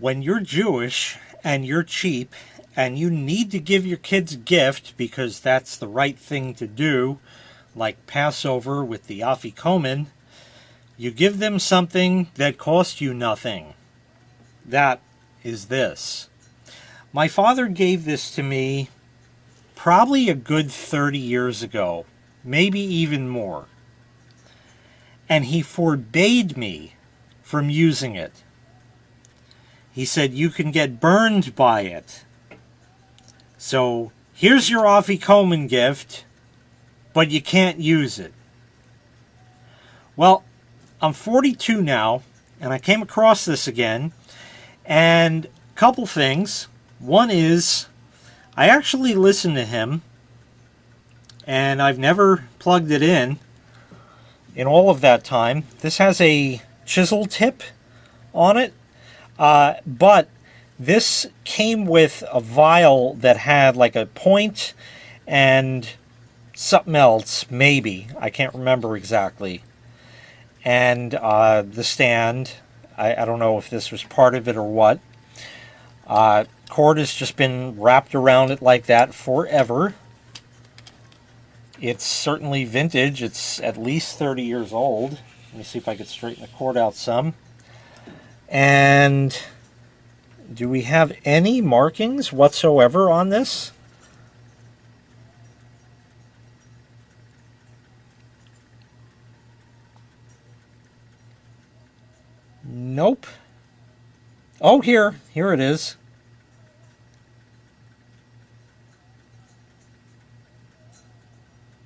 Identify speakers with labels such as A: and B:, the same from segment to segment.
A: when you're Jewish and you're cheap and you need to give your kids a gift because that's the right thing to do, like Passover with the afikomen, you give them something that costs you nothing. That is this. My father gave this to me probably a good 30 years ago, maybe even more. And he forbade me from using it. He said, you can get burned by it. So here's your afikomen gift, but you can't use it. Well, I'm 42 now, and I came across this again, and a couple things. One is, I actually listened to him, and I've never plugged it in all of that time. This has a chisel tip on it, but this came with a vial that had like a point and something else, maybe. I can't remember exactly. And the stand, I don't know if this was part of it or what. Cord has just been wrapped around it like that forever. It's certainly vintage. It's at least 30 years old. Let me see if I can straighten the cord out some. And do we have any markings whatsoever on this? Nope. Oh, here it is.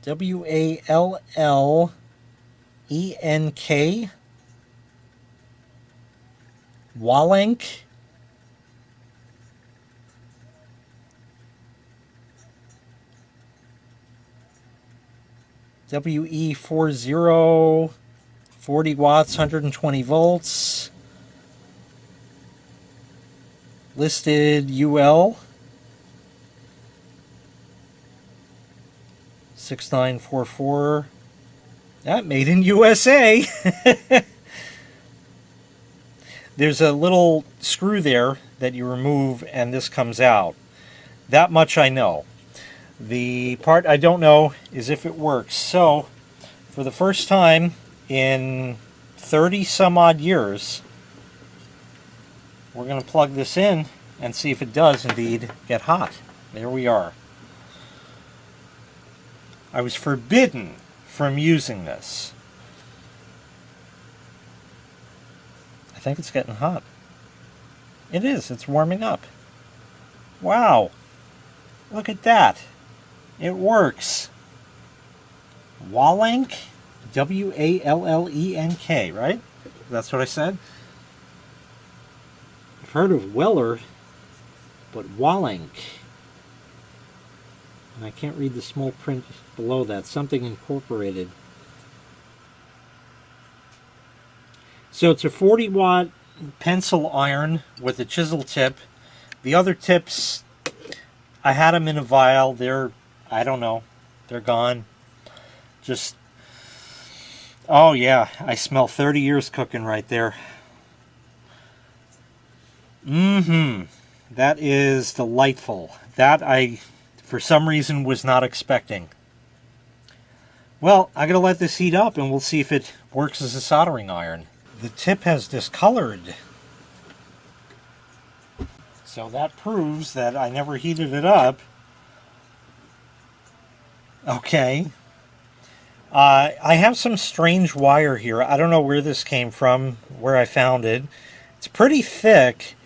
A: Wallenk. Wallenk. WE40, 40 watts, 120 volts. Listed UL 6944. That made in USA. There's a little screw there that you remove and this comes out. That much I know. The part I don't know is if it works. So, for the first time in 30 some odd years, we're going to plug this in and see if it does indeed get hot. There we are. I was forbidden from using this. I think it's getting hot. It is. It's warming up. Wow. Look at that. It works. Wallenk. Wallenk, right? That's what I said? I've heard of Weller, but Wallenk. And I can't read the small print below that. Something incorporated. So it's a 40 watt pencil iron with a chisel tip. The other tips, I had them in a vial. They're, I don't know, they're gone. Just, oh yeah, I smell 30 years cooking right there. That is delightful. That I, for some reason, was not expecting. Well, I'm going to let this heat up and we'll see if it works as a soldering iron. The tip has discolored. So that proves that I never heated it up. Okay. I have some strange wire here. I don't know where this came from, where I found it. It's pretty thick,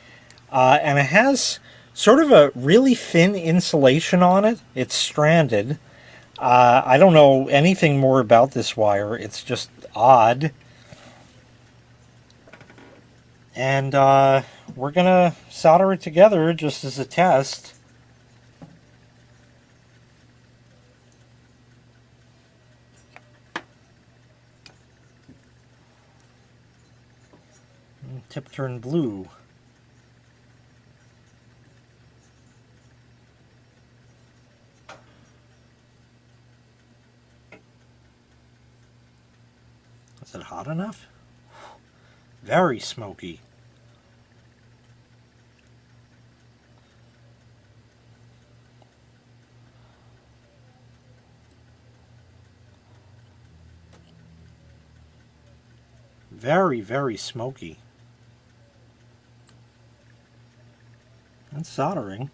A: and it has sort of a really thin insulation on it. It's stranded. I don't know anything more about this wire. It's just odd. And we're going to solder it together just as a test. Tip turned blue. Is it hot enough? Very smoky. Very, very smoky. And soldering.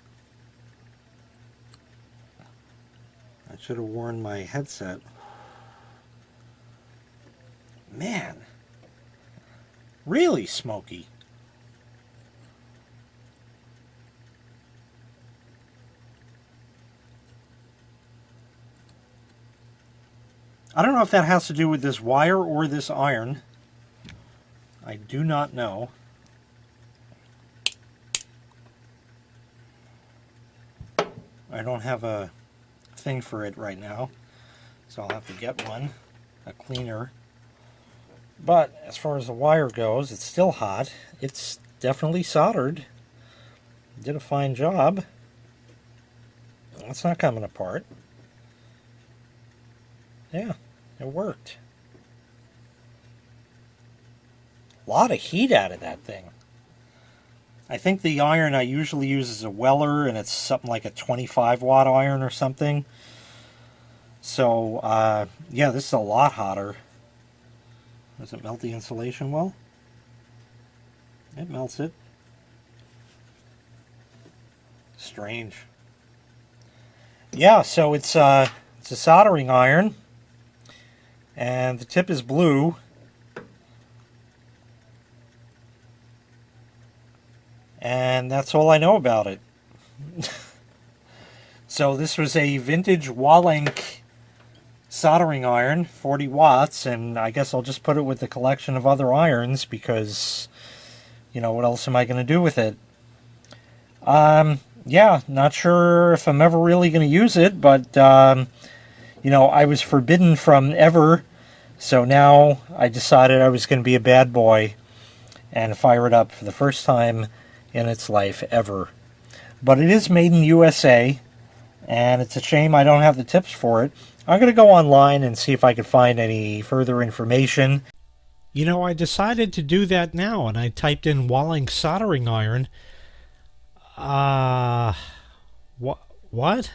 A: I should have worn my headset. Man, really smoky. I don't know if that has to do with this wire or this iron. I do not know. I don't have a thing for it right now, so I'll have to get one, a cleaner. But as far as the wire goes, it's still hot. It's definitely soldered. Did a fine job. It's not coming apart. Yeah, it worked. A lot of heat out of that thing. I think the iron I usually use is a Weller, and it's something like a 25 watt iron or something. So, yeah, this is a lot hotter. Does it melt the insulation well? It melts it. Strange. Yeah, so it's a soldering iron, and the tip is blue. And that's all I know about it. So this was a vintage Lenk soldering iron, 40 watts, and I guess I'll just put it with the collection of other irons because, you know, what else am I going to do with it? Yeah, not sure if I'm ever really going to use it, but, you know, I was forbidden from ever, so now I decided I was going to be a bad boy and fire it up for the first time in its life ever. But it is made in USA, and it's a shame I don't have the tips for it. I'm going to go online and see if I can find any further information. You know, I decided to do that now, and I typed in Walling soldering iron. What?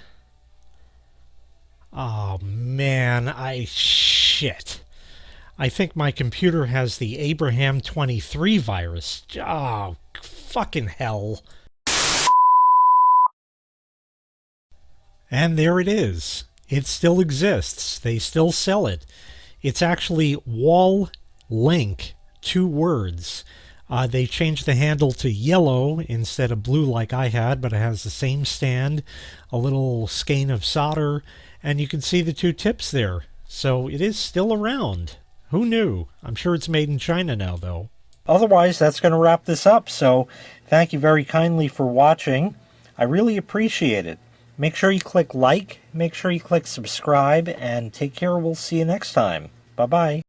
A: Oh, man, shit. I think my computer has the Abraham 23 virus. Oh, fucking hell. And there it is. It still exists. They still sell it. It's actually Wall Lenk, 2 words. They changed the handle to yellow instead of blue like I had, but it has the same stand, a little skein of solder, and you can see the 2 tips there. So it is still around. Who knew? I'm sure it's made in China now, though. Otherwise, that's going to wrap this up. So thank you very kindly for watching. I really appreciate it. Make sure you click like, make sure you click subscribe, and take care. We'll see you next time. Bye-bye.